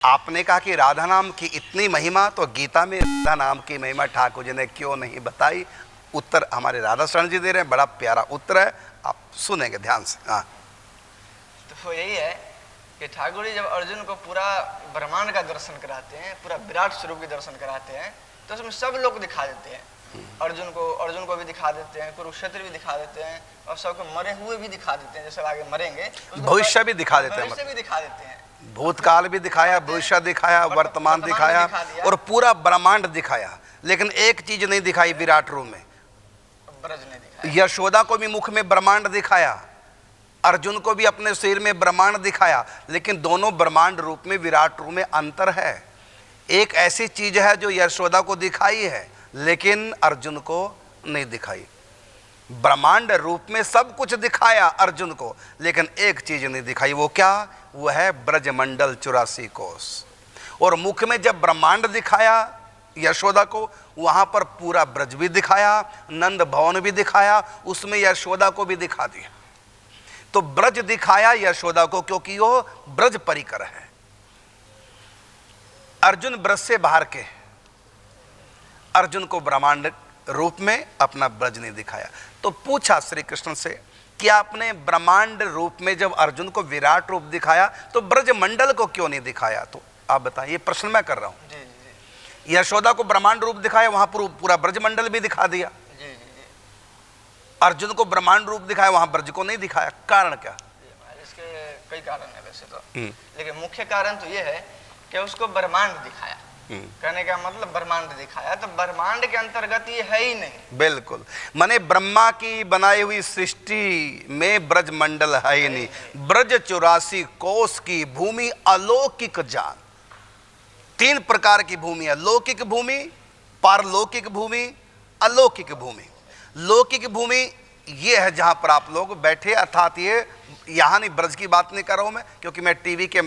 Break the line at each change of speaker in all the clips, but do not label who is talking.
आपने कहा कि राधा नाम की इतनी महिमा, तो गीता में राधा नाम की महिमा ठाकुर जी ने क्यों नहीं बताई? उत्तर हमारे राधा शरण जी दे रहे हैं, बड़ा प्यारा उत्तर है, आप सुनेंगे ध्यान से। हाँ,
तो यही है कि ठाकुर जी जब अर्जुन को पूरा ब्रह्मांड का दर्शन कराते हैं, पूरा विराट स्वरूप के दर्शन कराते हैं, तो उसमें सब लोग दिखा देते हैं। अर्जुन को भी दिखा देते हैं, कुरुक्षेत्र भी दिखा देते हैं, और सबको मरे हुए भी दिखा देते हैं, जैसे आगे मरेंगे
भविष्य भी दिखा देते हैं,
भविष्य भी दिखा देते हैं,
भूतकाल भी दिखाया, भविष्य दिखाया, वर्तमान दिखाया और पूरा ब्रह्मांड दिखाया। लेकिन एक चीज नहीं दिखाई विराट रूप में,
ब्रज ने दिखाया।
यशोदा को भी मुख में ब्रह्मांड दिखाया, अर्जुन को भी अपने शरीर में ब्रह्मांड दिखाया, लेकिन दोनों ब्रह्मांड रूप में विराट रूप में अंतर है। एक ऐसी चीज है जो यशोदा को दिखाई है लेकिन अर्जुन को नहीं दिखाई। ब्रह्मांड रूप में सब कुछ दिखाया अर्जुन को, लेकिन एक चीज नहीं दिखाई। वो क्या? वो है ब्रजमंडल 84 कोस। और मुख में जब ब्रह्मांड दिखाया यशोदा को, वहां पर पूरा ब्रज भी दिखाया, नंद भवन भी दिखाया, उसमें यशोदा को भी दिखा दिया। तो ब्रज दिखाया यशोदा को क्योंकि वो ब्रज परिकर है। अर्जुन ब्रज से बाहर के, अर्जुन को ब्रह्मांड रूप में अपना ब्रज नहीं दिखाया। तो पूछा श्री कृष्ण से कि आपने ब्रह्मांड रूप में जब अर्जुन को विराट रूप दिखाया तो ब्रज मंडल को क्यों नहीं दिखाया? तो आप बताइए, प्रश्न मैं कर रहा हूं। यशोदा को ब्रह्मांड रूप दिखाया, वहां पूरा ब्रज मंडल भी दिखा दिया। अर्जुन को ब्रह्मांड रूप दिखाया, वहां ब्रज को नहीं दिखाया। कारण क्या?
इसके कई कारण है वैसे तो, लेकिन मुख्य कारण तो यह है कि उसको ब्रह्मांड दिखाया। कहने का मतलब ब्रह्मांड दिखाया, तो ब्रह्मांड के अंतर्गत ये है ही नहीं।
बिल्कुल, माने ब्रह्मा की बनाई हुई सृष्टि में ब्रज मंडल है ही नहीं। ब्रज 84 कोस की भूमि अलौकिक जान। 3 प्रकार की भूमि है, लौकिक भूमि, पारलौकिक भूमि, अलौकिक भूमि। लौकिक भूमि ये है जहां पर आप लोग बैठे, अर्थात ये यहां नहीं, ब्रज की बात नहीं कर रहा हूं मैं, क्योंकि मैं टीवी के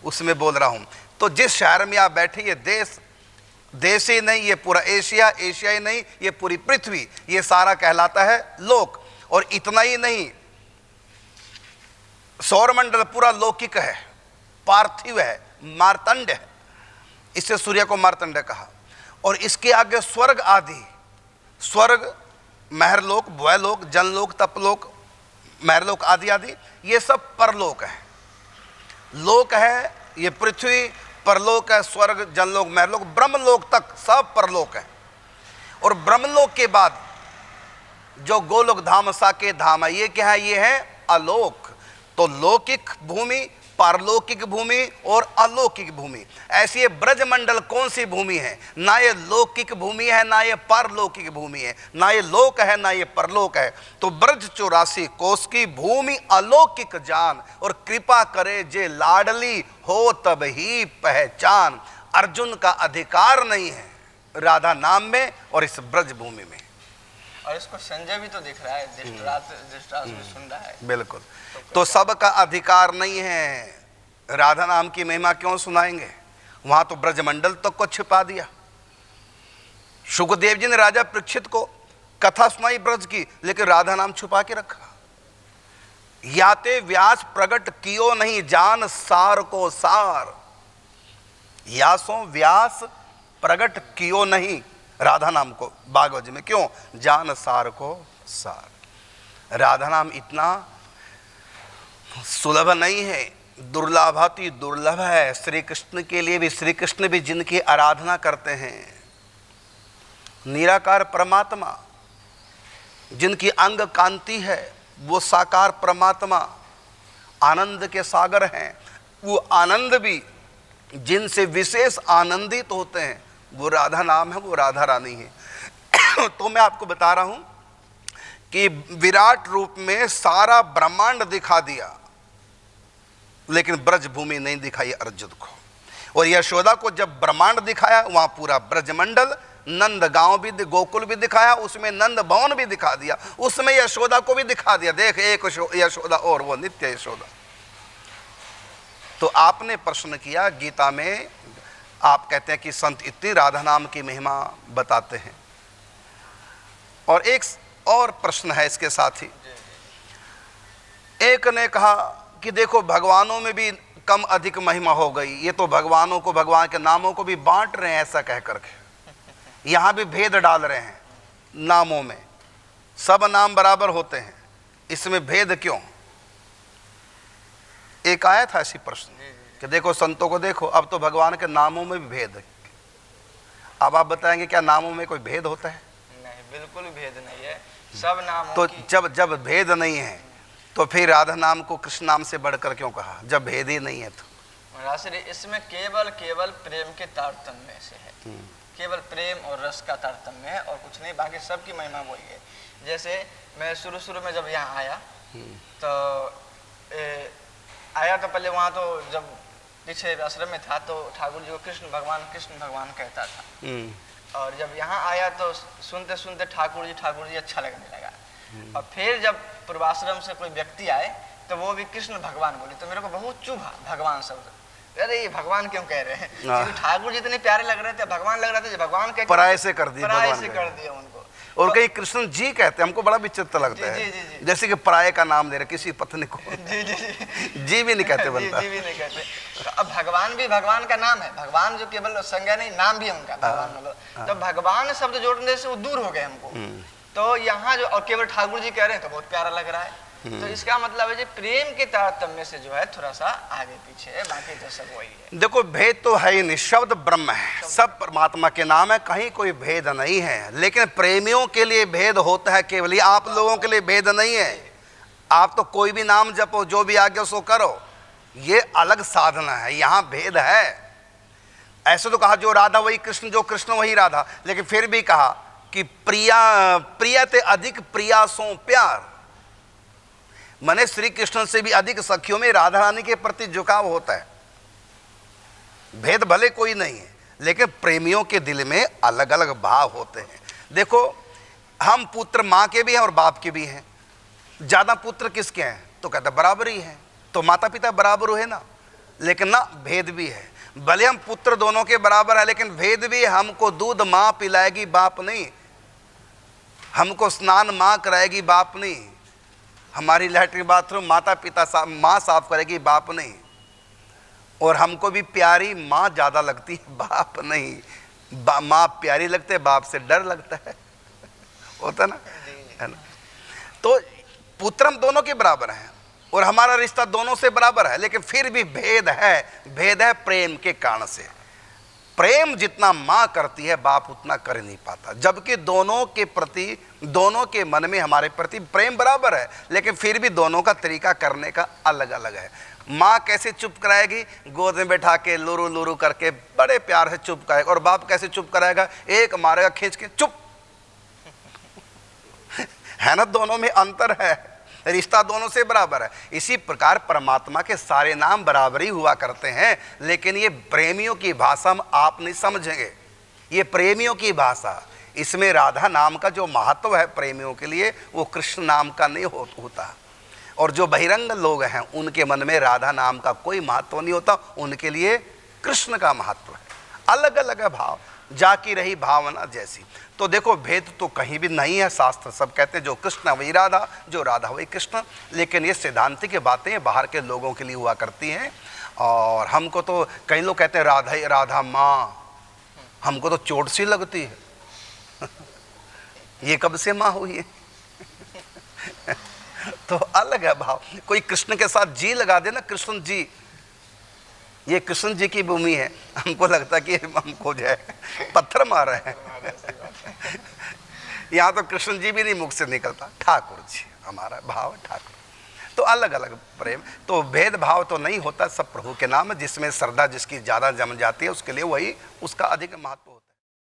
उसमें बोल रहा हूं। तो जिस शहर में आप बैठे, ये देश ही नहीं, ये पूरा एशिया ही नहीं, ये पूरी पृथ्वी, ये सारा कहलाता है लोक। और इतना ही नहीं, सौरमंडल पूरा लौकिक है, पार्थिव है, मार्तंड है, इससे सूर्य को मार्तंड कहा। और इसके आगे स्वर्ग आदि, स्वर्ग, महरलोक, भुवलोक, जनलोक, तपलोक, महरलोक आदि आदि, ये सब परलोक है। लोक है ये पृथ्वी, परलोक है स्वर्ग, जनलोक, महरलोक, ब्रह्मलोक तक सब परलोक है। और ब्रह्मलोक के बाद जो गोलोक धाम, साकेत धाम है, ये क्या है? ये है अलोक। तो लौकिक भूमि, पारलौकिक भूमि और अलौकिक भूमि। ऐसी ये ब्रजमंडल कौन सी भूमि है? ना ये लौकिक भूमि है, ना ये पारलौकिक भूमि है, ना ये लोक है, ना ये परलोक है। तो ब्रज 84 कोस की भूमि अलौकिक जान, और कृपा करे जे लाडली हो तब ही पहचान। अर्जुन का अधिकार नहीं है राधा नाम में और इस ब्रज भूमि में।
और इसको संजय भी तो दिख रहा है, धृतराष्ट्र भी सुन रहा है।
बिल्कुल, तो सबका अधिकार नहीं है। राधा नाम की महिमा क्यों सुनाएंगे? वहां तो ब्रजमंडल तक को छिपा दिया। सुखदेव जी ने राजा परीक्षित को कथा सुनाई ब्रज की, लेकिन राधा नाम छुपा के रखा। याते व्यास प्रगट कियो नहीं जान सार को सार। यासों व्यास प्रगट कियो नहीं राधा नाम को भागवत में, क्यों? जान सार को सार। राधा नाम इतना सुलभ नहीं है, दुर्लभाति दुर्लभ है। श्री कृष्ण के लिए भी, श्री कृष्ण भी जिनकी आराधना करते हैं, निराकार परमात्मा, जिनकी अंग कांति है, वो साकार परमात्मा आनंद के सागर हैं। वो आनंद भी जिनसे विशेष आनंदित होते हैं, वो राधा नाम है, वो राधा रानी है। तो मैं आपको बता रहा हूं कि विराट रूप में सारा ब्रह्मांड दिखा दिया, लेकिन ब्रज भूमि नहीं दिखाई अर्जुन को। और यशोदा को जब ब्रह्मांड दिखाया, वहां पूरा ब्रजमंडल, नंद गांव भी, गोकुल भी दिखाया, उसमें नंद भवन भी दिखा दिया, उसमें यशोदा को भी दिखा दिया। देख, एक यशोदा और वो नित्य यशोदा। तो आपने प्रश्न किया, गीता में आप कहते हैं कि संत इतनी राधा नाम की महिमा बताते हैं। और एक और प्रश्न है इसके साथ ही। एक ने कहा कि देखो, भगवानों में भी कम अधिक महिमा हो गई, ये तो भगवानों को, भगवान के नामों को भी बांट रहे हैं ऐसा कह करके। यहाँ भी भेद डाल रहे हैं नामों में, सब नाम बराबर होते हैं, इसमें भेद क्यों? एक आया था ऐसी प्रश्न कि देखो संतों को देखो, अब तो भगवान के नामों में भी भेद है। अब आप बताएंगे क्या नामों में कोई भेद होता है?
नहीं, बिल्कुल भेद नहीं है, सब नामों
तो
की।
जब भेद नहीं है तो फिर राधा नाम को कृष्ण नाम से बढ़कर क्यों कहा, जब भेद ही नहीं है तो?
राशि इसमें केवल प्रेम के तारतम्य से है, केवल प्रेम और रस का तारतम्य है और कुछ नहीं, बाकी सबकी महिमा वही है। जैसे मैं शुरू में जब यहाँ आया तो आया तो पहले वहाँ तो जब पीछे आश्रम में था तो ठाकुर जी को कृष्ण भगवान कहता था, और जब यहाँ आया तो सुनते सुनते ठाकुर जी अच्छा लगने लगा। और फिर जब पूर्वाश्रम से कोई व्यक्ति आए तो वो भी कृष्ण भगवान बोले तो मेरे को बहुत चुभा भगवान शब्द। अरे ये भगवान क्यों कह रहे हैं? ठाकुर जी इतने प्यारे लग रहे थे, भगवान लग रहे थे, भगवान कह
पराये से कर दिया
उनको।
और कहीं कृष्ण जी कहते हैं, हमको बड़ा विचित्र लगता है, जैसे कि पराये का नाम दे रहे किसी पत्नी को। जी भी नहीं कहते बनता।
जी भी नहीं कहते। तो अब भगवान भी भगवान का नाम है, भगवान जो केवल संज्ञा नहीं, नाम भी है उनका भगवान मतलब। तो भगवान शब्द जोड़ने से वो दूर हो गए हमको। तो यहाँ जो और केवल ठाकुर जी कह रहे हैं तो बहुत प्यारा लग रहा है। तो इसका मतलब है जी प्रेम के तारतम्य से जो है थोड़ा सा आगे पीछे है, बाकी तो सब वही है।
देखो भेद तो है ही नहीं, शब्द ब्रह्म है, सब परमात्मा के नाम है, कहीं कोई भेद नहीं है। लेकिन प्रेमियों के लिए भेद होता है केवल, ये आप लोगों के लिए भेद नहीं है। आप तो कोई भी नाम जपो, जो भी आगे सो करो, ये अलग साधना है, यहाँ भेद है। ऐसे तो कहा जो राधा वही कृष्ण, जो कृष्ण वही राधा, लेकिन फिर भी कहा कि प्रिया ते अधिक प्रिया सो प्यार, मने श्री कृष्ण से भी अधिक सखियों में राधा रानी के प्रति झुकाव होता है। भेद भले कोई नहीं है, लेकिन प्रेमियों के दिल में अलग अलग भाव होते हैं। देखो हम पुत्र माँ के भी हैं और बाप के भी हैं। ज़्यादा पुत्र किसके हैं तो कहते बराबर ही हैं, तो माता पिता बराबर हुए ना, लेकिन ना भेद भी है। भले हम पुत्र दोनों के बराबर है, लेकिन भेद भी है। हमको दूध माँ पिलाएगी बाप नहीं, हमको स्नान माँ कराएगी बाप नहीं, हमारी लैट्रिन बाथरूम माता पिता माँ साफ करेगी बाप नहीं, और हमको भी प्यारी माँ ज़्यादा लगती है बाप नहीं। माँ प्यारी लगते, बाप से डर लगता है, होता ना, है ना। तो पुत्र हम दोनों के बराबर हैं और हमारा रिश्ता दोनों से बराबर है, लेकिन फिर भी भेद है। भेद है प्रेम के कारण से। प्रेम जितना माँ करती है बाप उतना कर नहीं पाता, जबकि दोनों के प्रति, दोनों के मन में हमारे प्रति प्रेम बराबर है, लेकिन फिर भी दोनों का तरीका करने का अलग अलग है। माँ कैसे चुप कराएगी, गोद में बैठा के लुरु लुरु करके बड़े प्यार से चुप कराएगा, और बाप कैसे चुप कराएगा, एक मारेगा खींच के चुप। है ना, दोनों में अंतर है, रिश्ता दोनों से बराबर है। इसी प्रकार परमात्मा के सारे नाम बराबर ही हुआ करते हैं, लेकिन ये प्रेमियों की भाषा हम आप नहीं समझेंगे, ये प्रेमियों की भाषा। इसमें राधा नाम का जो महत्व है प्रेमियों के लिए वो कृष्ण नाम का नहीं होता, और जो बहिरंग लोग हैं उनके मन में राधा नाम का कोई महत्व नहीं होता, उनके लिए कृष्ण का महत्व है। अलग अलग है भाव, जाकी रही भावना जैसी। तो देखो भेद तो कहीं भी नहीं है, शास्त्र सब कहते हैं जो कृष्ण वही राधा, जो राधा वही कृष्ण। लेकिन ये सिद्धांतिक बातें बाहर के लोगों के लिए हुआ करती हैं, और हमको तो कई लोग कहते हैं राधा ही राधा माँ, हमको तो चोट सी लगती है। ये कब से माँ हुई है? तो अलग है भाव। कोई कृष्ण के साथ जी लगा दे ना, कृष्ण जी, ये कृष्ण जी की भूमि है, हमको लगता कि हमको जो है पत्थर मार रहे हैं। यहाँ तो कृष्ण जी भी नहीं मुख से निकलता, ठाकुर जी हमारा भाव ठाकुर। तो अलग अलग प्रेम, तो भेदभाव तो नहीं होता, सब प्रभु के नाम है। जिसमें श्रद्धा जिसकी ज़्यादा जम जाती है उसके लिए वही उसका अधिक महत्व होता है।